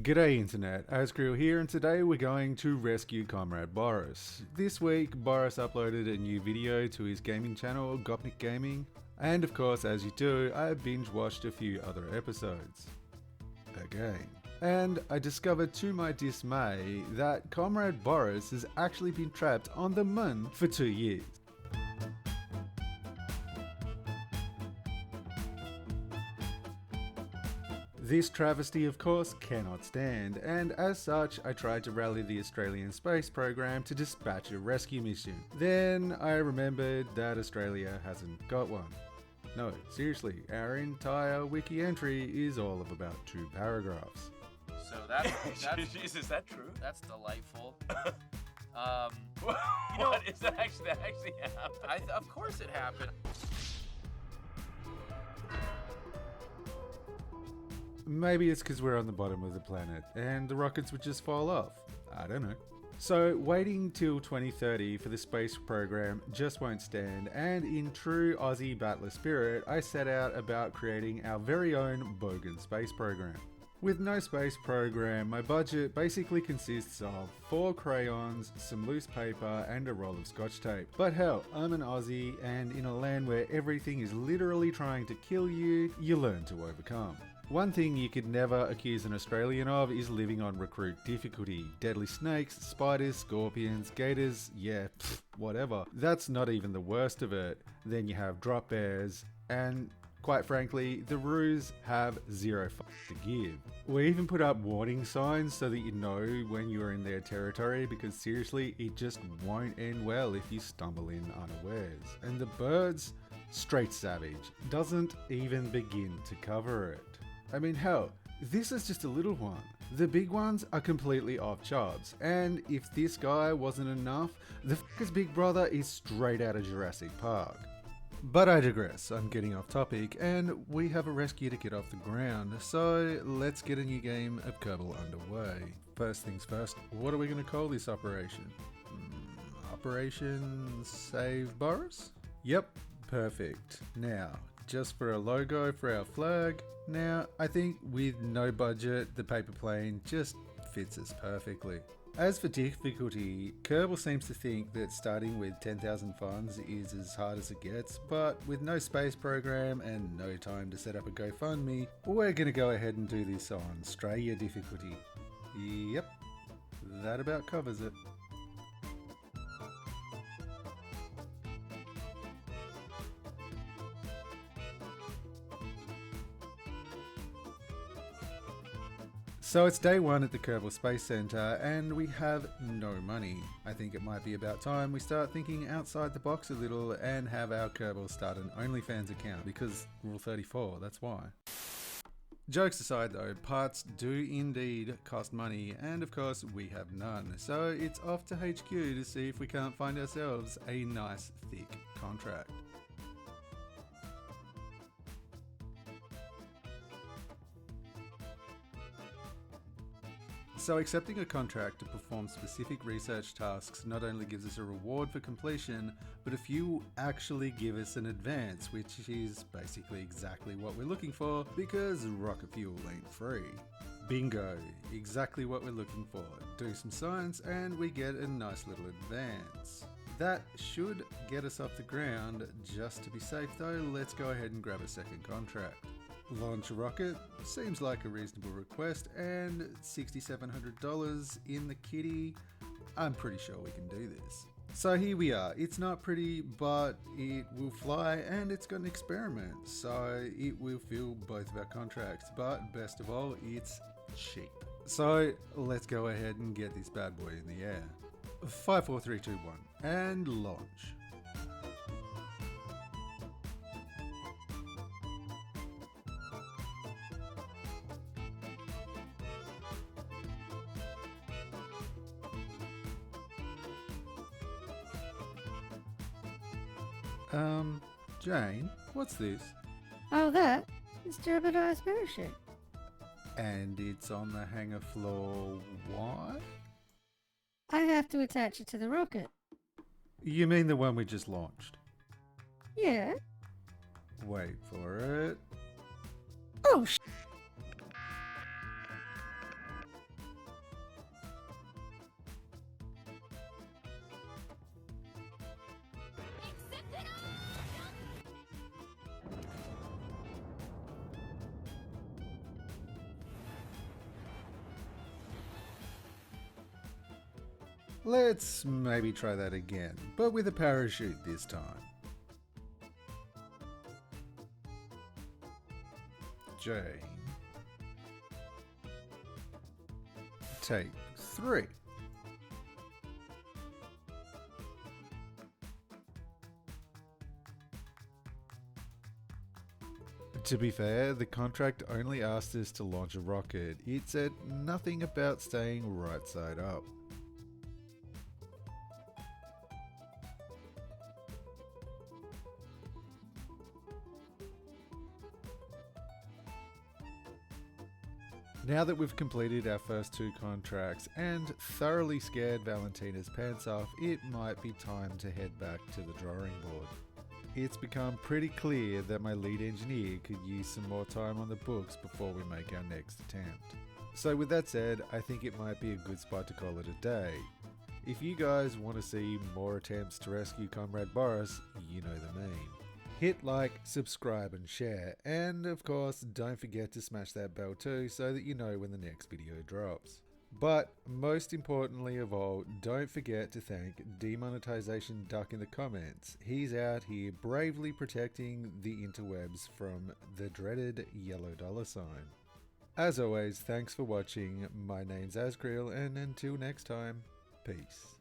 G'day Internet, Azkriel here, and today we're going to rescue Comrade Boris. This week, Boris uploaded a new video to his gaming channel, Gopnik Gaming, and of course, as you do, I binge watched a few other episodes. Again. And I discovered to my dismay that Comrade Boris has actually been trapped on the moon for 2 years. This travesty, of course, cannot stand, and as such, I tried to rally the Australian space program to dispatch a rescue mission. Then I remembered that Australia hasn't got one. No, seriously, our entire wiki entry is all of about 2 paragraphs. So that's Jeez, is that true? That's delightful. What is that actually? That actually happened? Of course it happened. Maybe it's because we're on the bottom of the planet and the rockets would just fall off. I don't know. So waiting till 2030 for the space program just won't stand, and in true Aussie battler spirit, I set out about creating our very own bogan space program. With no space program, my budget basically consists of 4 crayons, some loose paper, and a roll of scotch tape. But hell, I'm an Aussie, and in a land where everything is literally trying to kill you, you learn to overcome. One thing you could never accuse an Australian of is living on recruit difficulty. Deadly snakes, spiders, scorpions, gators, yeah, whatever. That's not even the worst of it. Then you have drop bears, and quite frankly, the roos have zero to give. We even put up warning signs so that you know when you're in their territory, because seriously, it just won't end well if you stumble in unawares. And the birds, straight savage, doesn't even begin to cover it. I mean, hell, this is just a little one. The big ones are completely off charts, and if this guy wasn't enough, the f***er's big brother is straight out of Jurassic Park. But I digress, I'm getting off topic, and we have a rescue to get off the ground, so let's get a new game of Kerbal underway. First things first, what are we going to call this operation? Operation Save Boris? Yep, perfect. Now, just for a logo for our flag. Now, I think with no budget, the paper plane just fits us perfectly. As for difficulty, Kerbal seems to think that starting with 10,000 funds is as hard as it gets, but with no space program and no time to set up a GoFundMe, we're gonna go ahead and do this on Straya difficulty. Yep, that about covers it. So it's day 1 at the Kerbal Space Center, and we have no money. I think it might be about time we start thinking outside the box a little and have our Kerbal start an OnlyFans account, because Rule 34, that's why. Jokes aside though, parts do indeed cost money, and of course we have none. So it's off to HQ to see if we can't find ourselves a nice thick contract. So accepting a contract to perform specific research tasks not only gives us a reward for completion, but a few actually give us an advance, which is basically exactly what we're looking for, because rocket fuel ain't free. Bingo, exactly what we're looking for. Do some science and we get a nice little advance. That should get us off the ground. Just to be safe though, let's go ahead and grab a second contract. Launch a rocket seems like a reasonable request, and $6,700 in the kitty. I'm pretty sure we can do this. So here we are. It's not pretty, but it will fly, and it's got an experiment, so it will fill both of our contracts. But best of all, it's cheap. So let's go ahead and get this bad boy in the air. 5, 4, 3, 2, 1, and launch. Jane, what's this? Oh, that is turbidized parachute. And it's on the hangar floor. Why? I have to attach it to the rocket. You mean the one we just launched? Yeah. Wait for it. Oh, Let's maybe try that again, but with a parachute this time. Jane. Take 3. To be fair, the contract only asked us to launch a rocket. It said nothing about staying right side up. Now that we've completed our first 2 contracts and thoroughly scared Valentina's pants off, it might be time to head back to the drawing board. It's become pretty clear that my lead engineer could use some more time on the books before we make our next attempt. So with that said, I think it might be a good spot to call it a day. If you guys want to see more attempts to rescue Comrade Boris, you know the meme. Hit like, subscribe and share, and of course don't forget to smash that bell too so that you know when the next video drops. But most importantly of all, don't forget to thank Demonetization Duck in the comments. He's out here bravely protecting the interwebs from the dreaded yellow $sign. As always, thanks for watching. My name's Azkriel, and until next time, peace.